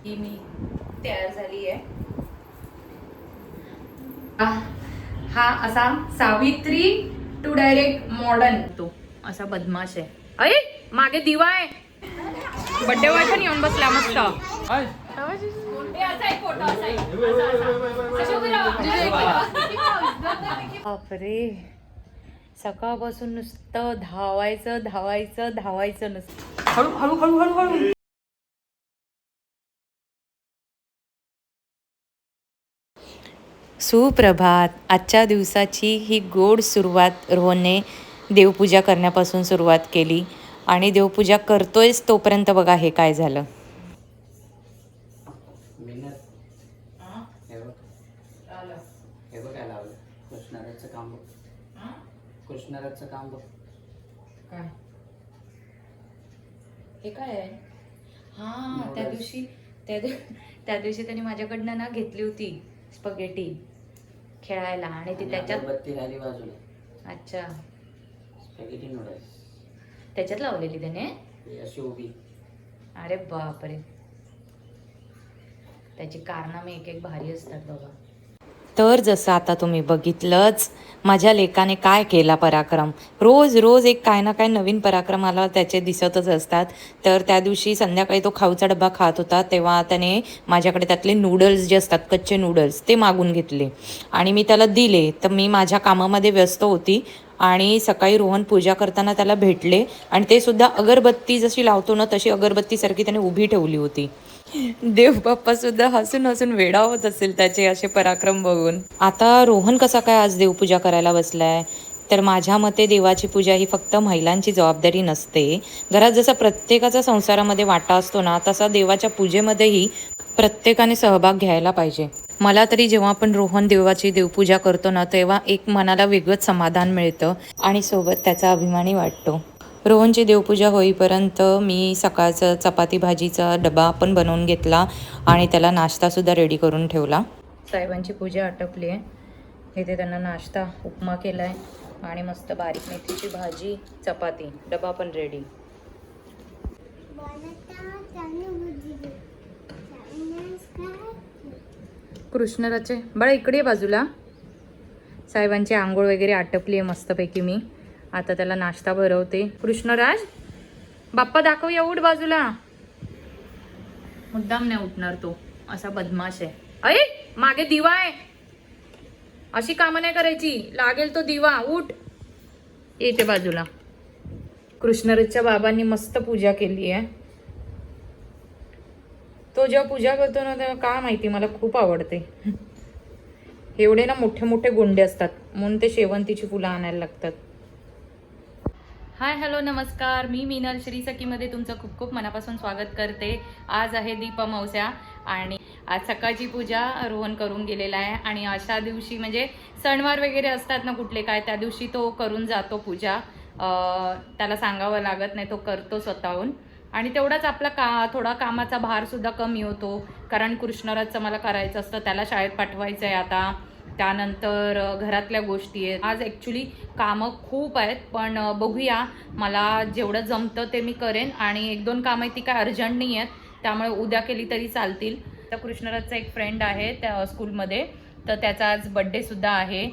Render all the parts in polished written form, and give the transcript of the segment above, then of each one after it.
ही मी तयार झाली आहे. हा असा सावित्री टू डायरेक्ट मॉडर्न तो असा बदमाश आहे. अरे मागे दिवा आहे. बर्थडे बॉय पण येऊन बसला मस्त. बापरे सकाळपासून नुसतं धावायचं नुसतं. हळू हळू हळू हळू हळू. सुप्रभात. आजच्या दिवसाची ही गोड सुरुवात रोहनने देवपूजा करण्यापासून सुरुवात केली आणि देवपूजा करतोयच तोपर्यंत बघा हे काय झालं. कृष्णाराचं काम बघ. काय हे काय आहे? हा त्या दिवशी त्याने माझ्याकडनं ना घेतली होती स्पगेटी खेळायला आणि ती त्याच्यात बत्ती राहिली बाजूला. अच्छा स्पॅगेटी नूडल्स त्याच्यात लावलेली त्याने अशी उभी. अरे बापरे त्याची कारनामे एक एक भारी असतात बाबा. तर जसं आता तुम्ही बघितलंच माझ्या लेकाने काय केला पराक्रम. रोज एक काय ना काय नवीन पराक्रमाला त्याचे दिसतच असतात. तर त्या दिवशी संध्याकाळी तो खाऊचा डब्बा खात होता तेव्हा त्याने माझ्याकडे त्यातले नूडल्स जे असतात कच्चे नूडल्स ते मागून घेतले आणि मी त्याला दिले. तर मी माझ्या कामामध्ये व्यस्त होती आणि सकाळी रोहन पूजा करताना त्याला भेटले आणि ते सुद्धा अगरबत्ती जशी लावतो ना तशी अगरबत्तीसारखी त्याने उभी ठेवली होती. देव बाप्पा सुद्धा हसून वेडावत असेल त्याचे असे पराक्रम बघून. आता रोहन कसा काय आज देवपूजा करायला बसलाय तर माझ्या मते देवाची पूजा ही फक्त महिलांची जबाबदारी नसते. घरात जसा प्रत्येकाचा संसारामध्ये वाटा असतो ना तसा देवाच्या पूजेमध्येही प्रत्येकाने सहभाग घ्यायला पाहिजे. मला तरी जेव्हा आपण रोहन देवाची देवपूजा करतो ना तेव्हा एक मनाला वेगळंच समाधान मिळतं आणि सोबत त्याचा अभिमानही वाटतो. रोहनची देवपूजा होईपर्यंत मी सकाळचं चपाती भाजीचा डबा पण बनवून घेतला आणि त्याला नाश्तासुद्धा रेडी करून ठेवला. साहेबांची पूजा आटपली आहे. इथे त्यांना नाश्ता उपमा केला आहे आणि मस्त बारीक मेथीची भाजी चपाती डबा पण रेडी. कृष्णराचे बाळा इकडे बाजूला. साहेबांची आंघोळ वगैरे आटपली आहे मस्तपैकी. मी आता त्याला नाश्ता भरवते. कृष्णराज बाप्पा दाखव या उठ बाजूला. मुद्दाम नाही उठणार तो असा बदमाश आहे. अरे मागे दिवा आहे अशी कामं नाही करायची. लागेल तो दिवा. उठ येते बाजूला. कृष्णराजच्या बाबांनी मस्त पूजा केली आहे. तो जेव्हा पूजा करतो ना तेव्हा का माहिती मला खूप आवडते. एवढे ना मोठे मोठे गोंडे असतात म्हणून ते शेवंतीची फुलं आणायला लागतात. हाय हॅलो नमस्कार. मी मीनल श्री सखीमध्ये तुमचं खूप खूप मनापासून स्वागत करते. आज आहे दीपमावस्या आणि आज सकाळची पूजा रोहन करून गेलेला आहे आणि अशा दिवशी म्हणजे सणवार वगैरे असतात ना कुठले काय त्या दिवशी तो करून जातो पूजा. त्याला सांगावं लागत नाही तो करतो स्वतःहून आणि तेवढाच आपला थोडा कामाचा भारसुद्धा कमी होतो. कारण कृष्णराजचं मला करायचं असतं त्याला शाळेत पाठवायचं आहे आता. त्यानंतर घरातल्या गोष्टी आहेत. आज ॲक्च्युली कामं खूप आहेत पण बघूया मला जेवढं जमतं ते मी करेन आणि एक दोन कामं ती काय अर्जंट नाही आहेत त्यामुळे उद्या केली तरी चालतील. तर कृष्णराजचा एक फ्रेंड आहे त्या स्कूलमध्ये तर त्याचा आज बड्डेसुद्धा आहे.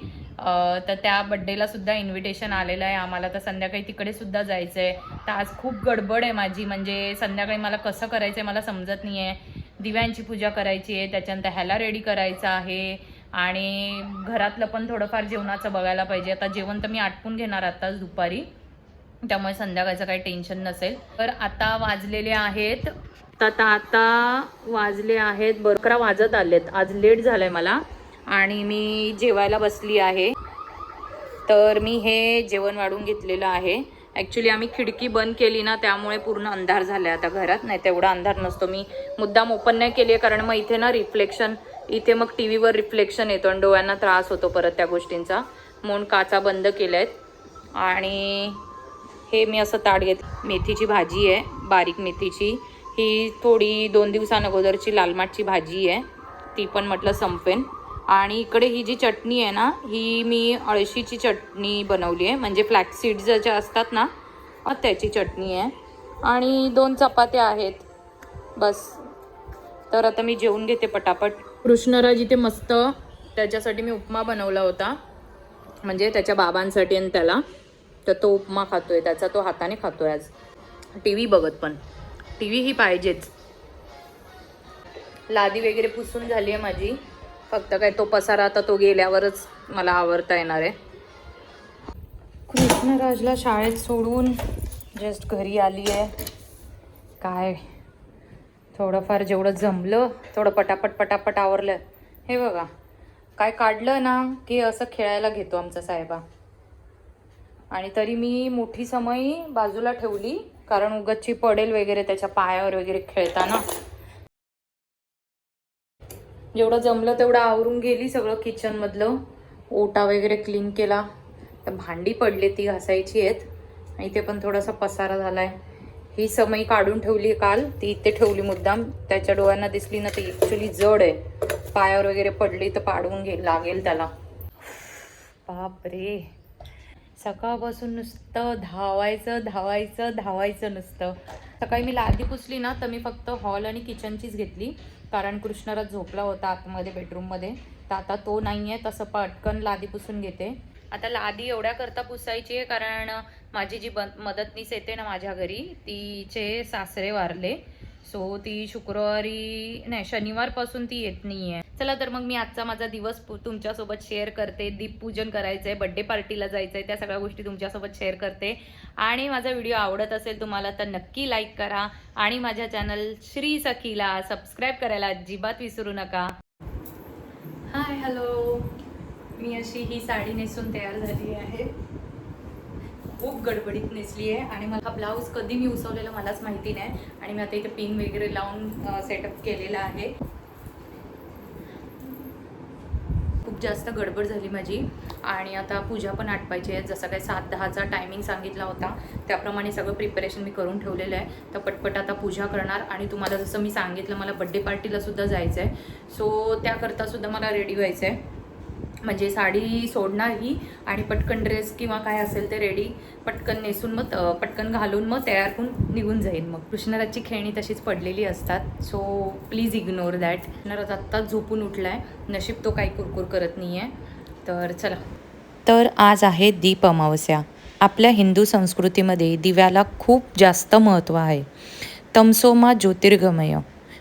तर त्या बड्डेला सुद्धा इन्व्हिटेशन आलेलं आहे आम्हाला. तर संध्याकाळी तिकडे सुद्धा जायचं आहे. तर आज खूप गडबड आहे माझी. म्हणजे संध्याकाळी मला कसं करायचं आहे मला समजत नाही आहे. दिव्यांची पूजा करायची आहे त्याच्यानंतर ह्याला रेडी करायचं आहे आणि घरातलं पण थोडंफार जेवणाचं बघायला पाहिजे. आता जेवण तर मी आटपून घेणार आताच दुपारी त्यामुळे संध्याकाळचं काही टेन्शन नसेल. तर आता वाजलेले आहेत बरकरा वाजत आलेत. आज लेट झालंय मला आणि मी जेवायला बसली आहे. तर मी हे जेवण वाढून घेतलेलं आहे. ॲक्च्युली आम्ही खिडकी बंद केली ना त्यामुळे पूर्ण अंधार झाला आहे आता घरात. नाही तेवढा अंधार नसतो. मी मुद्दाम ओपन नाही केली आहे कारण मग इथे ना रिफ्लेक्शन इथे मग टी व्हीवर रिफ्लेक्शन येतो आणि डोळ्यांना त्रास होतो परत त्या गोष्टींचा म्हणून काचा बंद केल्या आहेत. आणि हे मी असं ताट घेत. मेथीची भाजी आहे बारीक मेथीची. ही थोडी 2 दिवसांअगोदरची लालमाटची भाजी आहे ती पण म्हटलं संपेन. आणि इकडे ही जी चटणी आहे ना ही मी अळशीची चटणी बनवली आहे म्हणजे फ्लॅक्स सीड्स ज्या असतात ना त्याची चटणी आहे. आणि 2 चपात्या आहेत बस. तर आता मी जेवून घेते पटापट. कृष्णराज इथे मस्त त्याच्यासाठी मी उपमा बनवला होता, म्हणजे त्याच्या बाबांसाठी आणि त्याला. तर तो उपमा खातोय, त्याचा तो हाताने खातोय आज. टी व्ही बघत, पण टी व्ही ही पाहिजेच. लादी वगैरे पुसून झाली आहे माझी, फक्त काय तो पसारा आता तो गेल्यावरच मला आवरता येणार आहे. कृष्णराजला शाळेत सोडून जस्ट घरी आली आहे. काय थोडंफार जेवढं जमलं थोडं पटापट आवरलं. हे बघा, काय काढलं ना की असं खेळायला घेतो आमचा साहेबा. आणि तरी मी मोठी समई बाजूला ठेवली, कारण उगाचची पडेल वगैरे त्याच्या पायावर वगैरे खेळताना. जेवढं जमलं तेवढं आवरून गेली सगळं. किचनमधलं ओटा वगैरे क्लीन केला. तर भांडी पडली ती घासायची आहेत. आणि इथे पण थोडासा पसारा झालाय. ही समई काढून ठेवली काल, ती इथे ठेवली मुद्दाम. त्याच्या डोळ्यांना दिसली ना, ती ॲक्च्युली जड आहे, पायावर वगैरे पडली तर पाडवून लागेल त्याला. बापरे, सकाळपासून नुसतं धावायचं नुसतं. सकाळी मी लादी पुसली ना तर मी फक्त हॉल आणि किचनचीच घेतली, कारण कृष्णराज झोपला होता आतमध्ये बेडरूममध्ये. तर आता तो नाही आहे, तसं पटकन लादी पुसून घेते. आता लादी एवढ्या करता पुसायची आहे, कारण माझी जी मदतनीस येते ना माझ्या घरी, तिचे सासरे वारले. सो ती शनिवारपासून ती येत नाही आहे. चला तर मग मी आजचा माझा दिवस तुमच्यासोबत शेअर करते. दीपपूजन करायचं आहे, बड्डे पार्टीला जायचं आहे, त्या सगळ्या गोष्टी तुमच्यासोबत शेअर करते. आणि माझा व्हिडिओ आवडत असेल तुम्हाला तर नक्की लाईक करा. आणि माझ्या चॅनल श्री सखीला सबस्क्राईब करायला अजिबात विसरू नका. हाय हॅलो, मी अशी ही साडी नेसून तयार झाली आहे. खूप गडबडीत नेसली आहे. आणि मला ब्लाऊज कधी मी उसवलेला मलाच माहिती नाही. आणि मी आता इथे पिन वगैरे लावून सेटअप केलेला आहे. खूप जास्त गडबड झाली माझी. आणि आता पूजा पण आटपायची आहे. जसं काय 7:10चा टायमिंग सांगितला होता त्याप्रमाणे सगळं प्रिपरेशन मी करून ठेवलेलं आहे. तर पटपट आता पूजा करणार. आणि तुम्हाला जसं मी सांगितलं, मला बड्डे पार्टीला सुद्धा जायचं आहे. सो त्याकरता सुद्धा मला रेडी व्हायचं आहे. म्हणजे साडी सोडणार ही, आणि पटकन ड्रेस किंवा काय असेल ते रेडी पटकन नेसून मग पटकन घालून मग तयार होऊन निघून जाईन. मग कृष्णराजची खेळणी तशीच पडलेली असतात, so please ignore that. Krishnaraj आत्ताच झोपून उठला आहे, नशीब तो काही कुरकुर करत नाही आहे. तर चला. तर आज आहे दीप अमावस्या. आपल्या हिंदू संस्कृतीमध्ये दिव्याला खूप जास्त महत्त्व आहे. तमसोमा ज्योतिर्गमय,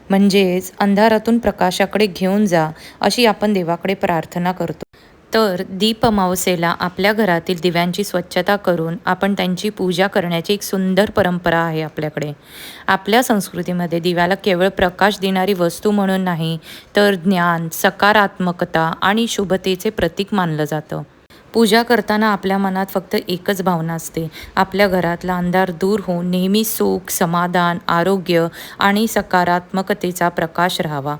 म्हणजेच अंधारातून प्रकाशाकडे घेऊन जा, अशी आपण देवाकडे प्रार्थना करतो. तर दीप अमावस्येला आपल्या घरातील दिव्यांची स्वच्छता करून आपण त्यांची पूजा करण्याची एक सुंदर परंपरा आहे आपल्याकडे. आपल्या संस्कृतीमध्ये दिव्याला केवळ प्रकाश देणारी वस्तू म्हणून नाही, तर ज्ञान, सकारात्मकता आणि शुभतेचे प्रतीक मानलं जातं. पूजा करताना आपल्या मनात फक्त एकच भावना असते, आपल्या घरातला अंधार दूर होऊन नेहमी सुख, समाधान, आरोग्य आणि सकारात्मकतेचा प्रकाश राहावा.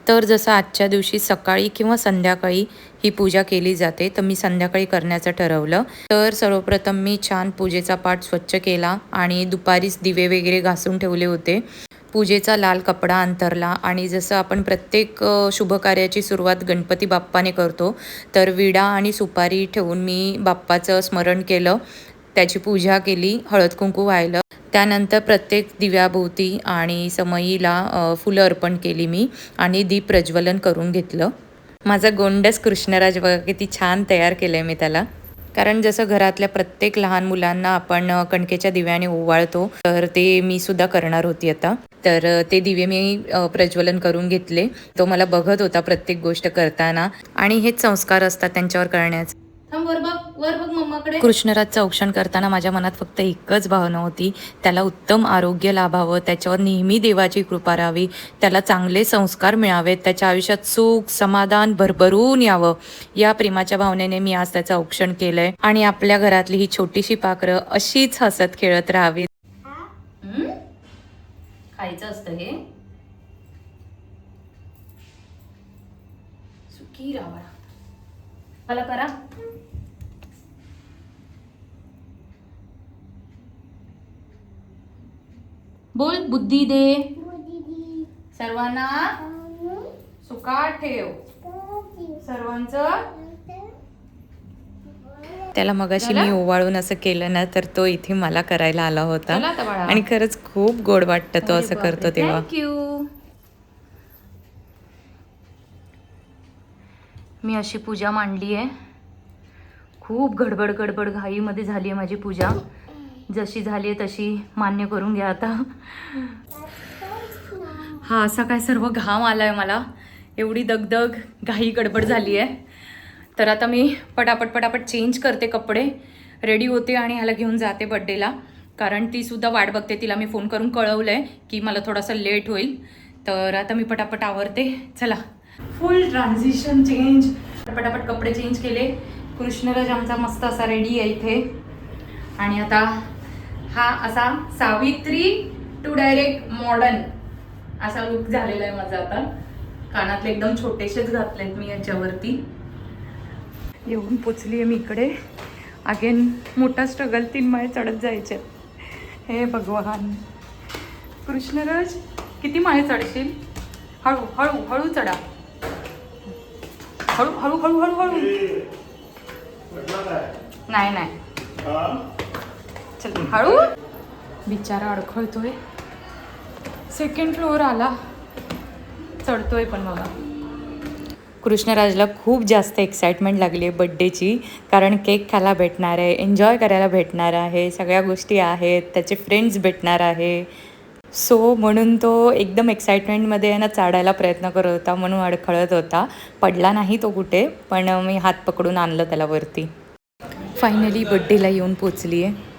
तर जसं आजच्या दिवशी सकाळी किंवा संध्याकाळी ही पूजा केली जाते, तर मी संध्याकाळी करण्याचं ठरवलं. तर सर्वप्रथम मी छान पूजेचा पाट स्वच्छ केला आणि दुपारीच दिवे वगैरे घासून ठेवले होते. पूजेचा लाल कपडा अंथरला. आणि जसं आपण प्रत्येक शुभकार्याची सुरुवात गणपती बाप्पाने करतो, तर विडा आणि सुपारी ठेवून मी बाप्पाचं स्मरण केलं, त्याची पूजा केली, हळद कुंकू वाहिलं. त्यानंतर प्रत्येक दिव्याभोवती आणि समईला फुलं अर्पण केली मी, आणि दीप प्रज्वलन करून घेतलं. माझा गोंडस कृष्णराज बघा किती छान तयार केलं आहे मी त्याला. कारण जसं घरातल्या प्रत्येक लहान मुलांना आपण कणकेच्या दिव्याने ओवाळतो, तर ते मी सुद्धा करणार होती आता. तर ते दिवे मी प्रज्वलन करून घेतले. तो मला बघत होता प्रत्येक गोष्ट करताना, आणि हेच संस्कार असतात त्यांच्यावर करण्याचे. वर बघ मम्माकडे. कृष्णराजचं औक्षण करताना माझ्या मनात फक्त एकच भावना होती, त्याला उत्तम आरोग्य लाभावं, त्याच्यावर नेहमी देवाची कृपा राहावी, त्याला चांगले संस्कार मिळावेत, त्याच्या आयुष्यात सुख समाधान भरभरून यावं, या प्रेमाच्या भावनेने मी आज त्याचं औक्षण केलंय. आणि आपल्या घरातली ही छोटीशी पाखरं अशीच हसत खेळत राहावी. खायचं असतं हे. सुखी राहा मला करा. बोल, बुद्धी दे सर्वांना, सुखात ठेव सर्वांचं. त्याला मगाशी मी ओवाळून असं केलं ना, तर तो इथे मला करायला आला होता. आणि खरंच खूप गोड वाटतं तो असं करतो तेव्हा. थँक्यू. मी अशी पूजा मांडली आहे. खूप गडबड गडबड घाईमध्ये झाली आहे माझी पूजा. जशी झाली आहे तशी मान्य करून घ्या आता. हा असा काय सर्व घाम आला आहे मला. एवढी दगदग घाई गडबड झाली आहे. तर आता मी पटापट चेंज करते कपडे, रेडी होते आणि ह्याला घेऊन जाते बड्डेला. कारण ती सुद्धा वाट बघते. तिला मी फोन करून कळवलं आहे की मला थोडासा लेट होईल. तर आता मी पटापट आवरते. चला, फुल ट्रान्झिशन चेंज. पटापट कपडे चेंज केले. कृष्णराज आमचा मस्त असा रेडी आहे इथे. आणि आता हा असा सावित्री टू डायरेक्ट मॉडर्न असा लुक झालेला आहे माझा. आता कानातले एकदम छोटेसेच घातलेत मी याच्यावरती. येऊन पोचली आहे मी इकडे. अगेन मोठा स्ट्रगल, 3 माळे चढत जायचे. हे भगवान. कृष्णराज किती माळे चढशील? हळू हळू हळू चढा. हळू हळू हळू हळू हळू. नाही चल हळू. बिचारा अडखळतोय. 2nd फ्लोअर आला. चढतोय पण बघा. कृष्णराजला खूप जास्त एक्साइटमेंट लागली आहे बड्डेची. कारण केक खायला भेटणार आहे, एन्जॉय करायला भेटणार आहे, सगळ्या गोष्टी आहेत, त्याचे फ्रेंड्स भेटणार आहे. सो म्हणून तो एकदम एक्साइटमेंटमध्ये आहे ना चढायला प्रयत्न करत होता, म्हणून अडखळत होता. पडला नाही तो कुठे, पण मी हात पकडून आणलं त्याला वरती. फायनली बड्डेला येऊन पोचली आहे.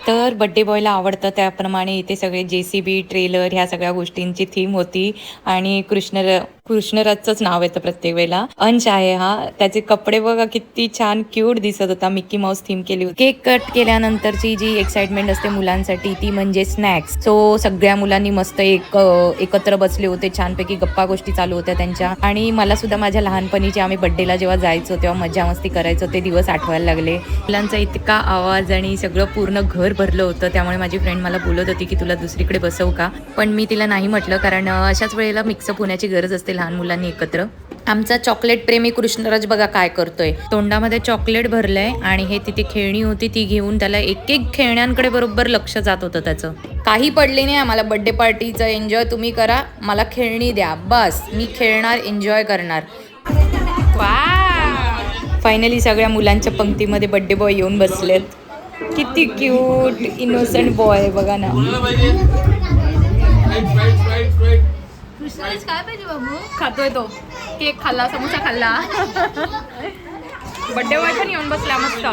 तर बड्डे बॉयला आवडतं त्याप्रमाणे इथे सगळे JCB ट्रेलर ह्या सगळ्या गोष्टींची थीम होती. आणि कृष्णराजचंच नाव येतं प्रत्येक वेळेला. अंश आहे हा. त्याचे कपडे बघा किती छान क्यूट दिसत होता. मिकी माऊस थीम केली होती. केक कट केल्यानंतरची जी एक्साइटमेंट असते मुलांसाठी ती म्हणजे स्नॅक्स. सो सगळ्या मुलांनी मस्त एकत्र बसले होते. छानपैकी गप्पा गोष्टी चालू होत्या त्यांच्या. आणि मला सुद्धा माझ्या लहानपणीचे आम्ही बड्डेला जेव्हा जायचो तेव्हा मजा मस्ती करायचो ते दिवस आठवायला लागले. मुलांचा इतका आवाज आणि सगळं पूर्ण घर भरलं होतं. त्यामुळे माझी फ्रेंड मला बोलत होती की तुला दुसरीकडे बसवू का, पण मी तिला नाही म्हटलं. कारण अशाच वेळेला मिक्सअप होण्याची गरज असते लहान मुलांनी एकत्र. आमचा चॉकलेट प्रेमी कृष्णराज बघा काय करतोय. तोंडामध्ये चॉकलेट भरलंय आणि हे तिथे खेळणी होती ती घेऊन त्याला एक खेळण्यांकडे बरोबर लक्ष जात होतं त्याचं. काही पडले नाही आम्हाला बड्डे पार्टीचं. एन्जॉय तुम्ही करा, मला खेळणी द्या बस. मी खेळणार, एन्जॉय करणार. वा, फायनली सगळ्या मुलांच्या पंक्तीमध्ये बड्डे बॉय येऊन बसलेत. किती क्यूट इनोसंट बॉय बघा ना. कृष्णराज काय पाहिजे बाबू? खातोय तो. केक खाल्ला, समोसा खाल्ला. बड्डे बॉय पण येऊन बसला मस्त.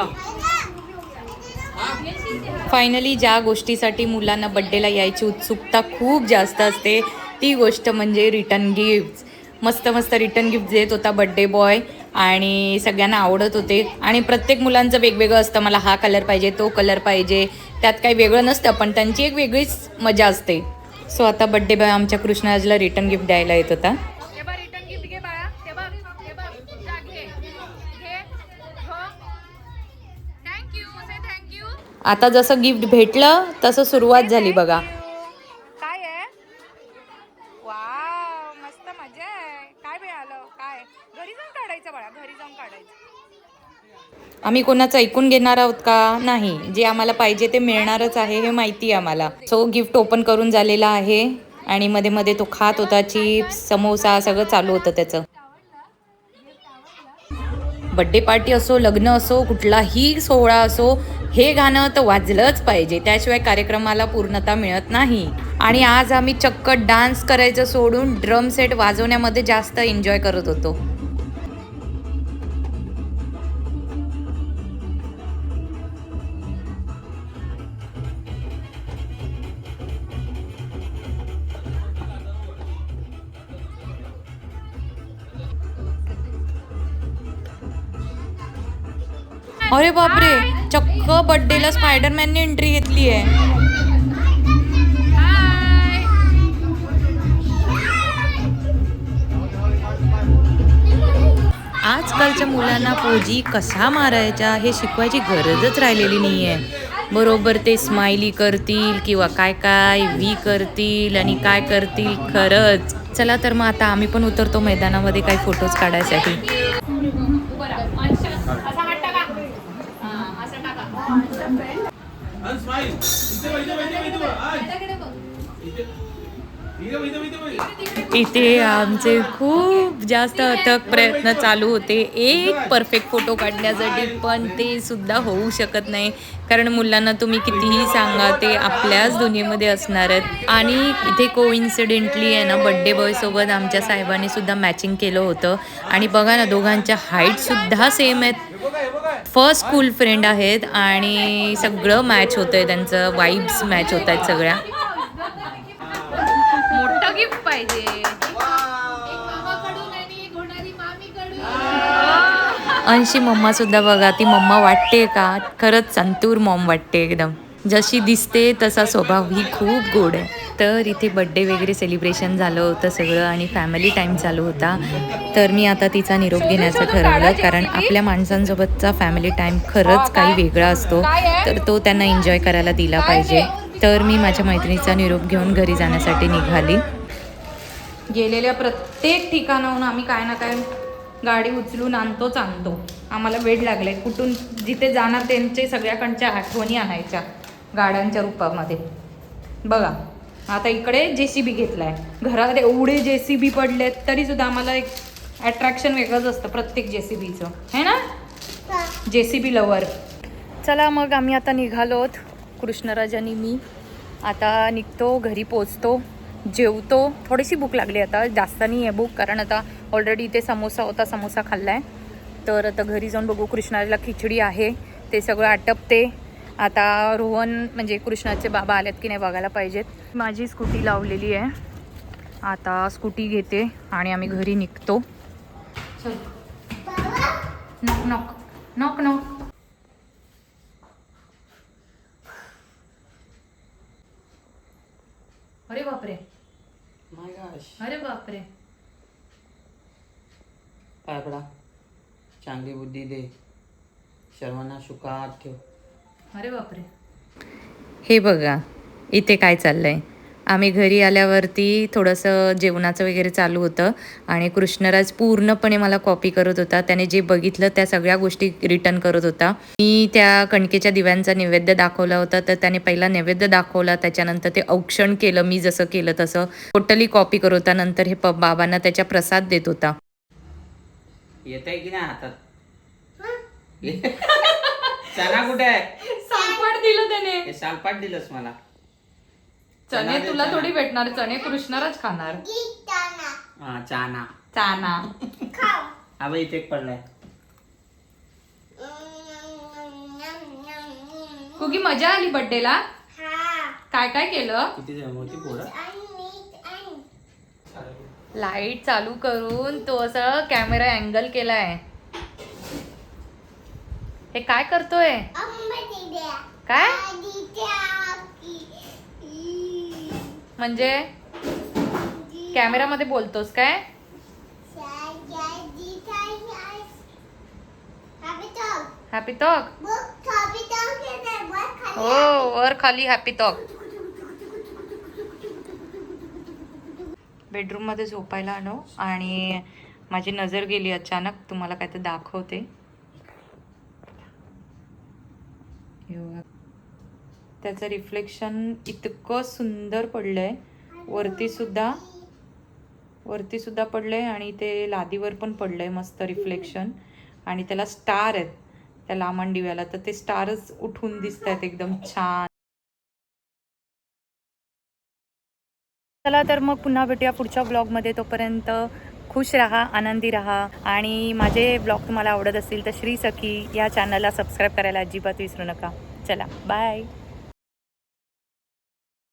फायनली ज्या गोष्टीसाठी मुलांना बड्डेला यायची उत्सुकता खूप जास्त असते ती गोष्ट म्हणजे रिटर्न गिफ्ट. मस्त मस्त रिटर्न गिफ्ट देत होता बड्डे बॉय आणि सगळ्यांना आवडत होते. आणि प्रत्येक मुलांचं वेगवेगळं असतं. मला हा कलर पाहिजे, तो कलर पाहिजे. त्यात काही वेगळं नसतं पण त्यांची एक वेगळीच मजा असते. सो आता बड्डे बॉय आमच्या कृष्णराजला रिटर्न गिफ्ट द्यायला येत होता. आता जसं गिफ्ट भेटलं तसं सुरुवात झाली बघा. काय आहे? वाव, मस्त मजा आहे. काय मिळालं? काय घरी जाऊन काढायचं बाळा, घरी जाऊन काढायचं. आम्ही कोणाचं ऐकून घेणार आहोत का? नाही. जे आम्हाला पाहिजे ते मिळणारच आहे हे माहिती आहे आम्हाला. सो गिफ्ट ओपन करून झालेला आहे आणि मध्ये मध्ये तो खात होता चिप्स, समोसा सगळं चालू होतं त्याचं. बड्डे पार्टी असो, लग्न असो, कुठलाही सोहळा असो, हे गाणं तर वाजलंच पाहिजे, त्याशिवाय कार्यक्रमाला पूर्णता मिळत नाही. आणि आज आम्ही चक्क डान्स करायचं सोडून ड्रम सेट वाजवण्यामध्ये जास्त एन्जॉय करत होतो. अरे बापरे, चक्क बड्डेला स्पायडरमॅनने एंट्री घेतली आहे. आजकालच्या मुलांना पोजी कसा मारायचा हे शिकवायची गरजच राहिलेली नाही आहे. बरोबर ते स्माइली करतील किंवा काय काय वी करतील आणि काय करतील खरंच. चला तर मग आता आम्ही पण उतरतो मैदानामध्ये काही फोटोज काढायसाठी. इथे आमचे खूप जास्त अथक प्रयत्न चालू होते एक परफेक्ट फोटो काढण्यासाठी, पण ते सुद्धा होऊ शकत नाही, कारण मुलांना तुम्ही कितीही सांगा ते आपल्याच दुनियेमध्ये असणार आहेत. आणि इथे कोइन्सिडेंटली आहे ना, बड्डे बॉय सोबत आमच्या साहेबांनी सुद्धा मॅचिंग केलं होतं. आणि बघा ना, दोघांच्या हाईट सुद्धा सेम आहेत, फर्स्ट स्कूल फ्रेंड आहेत आणि सगळं मॅच होतंय, त्यांचं वाईब्स मॅच होत आहेत सगळ्या. मोठं गिफ्ट पाहिजे. अंशी मम्मा सुद्धा बघा, ती मम्मा वाटते का खरंच संतूर मॉम वाटते एकदम, जशी दिसते तसा स्वभाव ही खूप गोड आहे. तर इथे बड्डे वगैरे सेलिब्रेशन झालं होतं सगळं आणि फॅमिली टाईम चालू होता. तर मी आता तिचा निरोप घेण्याचं ठरवलं, कारण आपल्या माणसांसोबतचा फॅमिली टाईम खरंच काही वेगळा असतो, तर तो त्यांना एन्जॉय करायला दिला पाहिजे. तर मी माझ्या मैत्रिणीचा निरोप घेऊन घरी जाण्यासाठी निघाली. गेलेल्या प्रत्येक ठिकाणाहून आम्ही काय ना काय गाडी उचलून आणतो. आम्हाला वेळ लागलाय, कुठून जिथे जाणार त्यांचे सगळ्याकडच्या आठवणी आणायच्या गाड्यांच्या रूपामध्ये. बघा आता इकडे JCB घेतलाय, घरात एवढे JCB पडलेत तरी सुद्धा आम्हाला एक अट्रॅक्शन वेगळंच असतं प्रत्येक JCBचं, है ना, JCB लवर. चला मग आम्ही आता निघालोत, कृष्णराज आणि मी आता निघतो, घरी पोचतो, जेवतो. थोडीशी भूक लागली, आता जास्त नाही आहे भूक, कारण आता ऑलरेडी इथे समोसा होता, समोसा खाल्ला आहे. तर आता घरी जाऊन बघू, कृष्णाला खिचडी आहे, ते सगळं आटपते. आता रोहन म्हणजे कृष्णाचे बाबा आलेत की नाही बघायला पाहिजेत. माझी स्कूटी लावलेली आहे, आता स्कूटी घेते आणि आम्ही घरी निघतो. चल नॉक नॉक नॉक नॉक. अरे बापरे, माय गॉश. अरे बापरे. पाय पडा, चांगली बुद्धी दे, सर्वांना सुखात ठेव. अरे बापरे. हे बघा इथे काय चाललंय. आम्ही घरी आल्यावरती थोडंसं जेवणाचं वगैरे चालू होतं आणि कृष्णराज पूर्णपणे मला कॉपी करत होता. त्याने जे बघितलं त्या सगळ्या गोष्टी रिटर्न करत होता. मी त्या कणकेच्या दिव्यांचा नैवेद्य दाखवला होता, तर त्याने पहिला नैवेद्य दाखवला, त्याच्यानंतर ते औक्षण केलं, मी जसं केलं तसं टोटली कॉपी करत होता. नंतर हे बाबांना त्याच्या प्रसाद देत होता. येत आहे की नाही हातात? चना कुठे आहे? सालपाट दिलं त्याने. हे सालपाट दिलंस मला. चणे तुला थोडी भेटणार, चणे कृष्णराज खाणार. हा चाना चाना. हा इथे एक पडलाय. कुकी मजा आली बर्थडेला? काय काय केलं? किती मोठी पोरं. लाईट चालू करून तो असं कॅमेरा अँगल केलाय. हे काय करतोय? काय म्हणजे कॅमेरामध्ये बोलतोस काय? Happy talk. हो, वर खाली हॅपी टॉक. बेडरूम मध्ये झोपायला आलो आणि माझी नजर गेली अचानक, तुम्हाला काय तर दाखवते. त्याचं रिफ्लेक्शन इतकं सुंदर पडलंय, वरती सुद्धा पडलंय आणि ते लादीवर पण पडलंय मस्त रिफ्लेक्शन. आणि त्याला स्टार आहेत त्या लांबण दिव्याला, तर ते स्टारच उठून दिसत आहेत एकदम छान. चला तर मग पुन्हा भेटूया पुढच्या ब्लॉगमध्ये. तोपर्यंत खुश राहा, आनंदी राहा. आणि माझे ब्लॉग तुम्हाला आवडत असतील तर श्री सखी या चॅनलला सबस्क्राईब करायला अजिबात विसरू नका. चला बाय.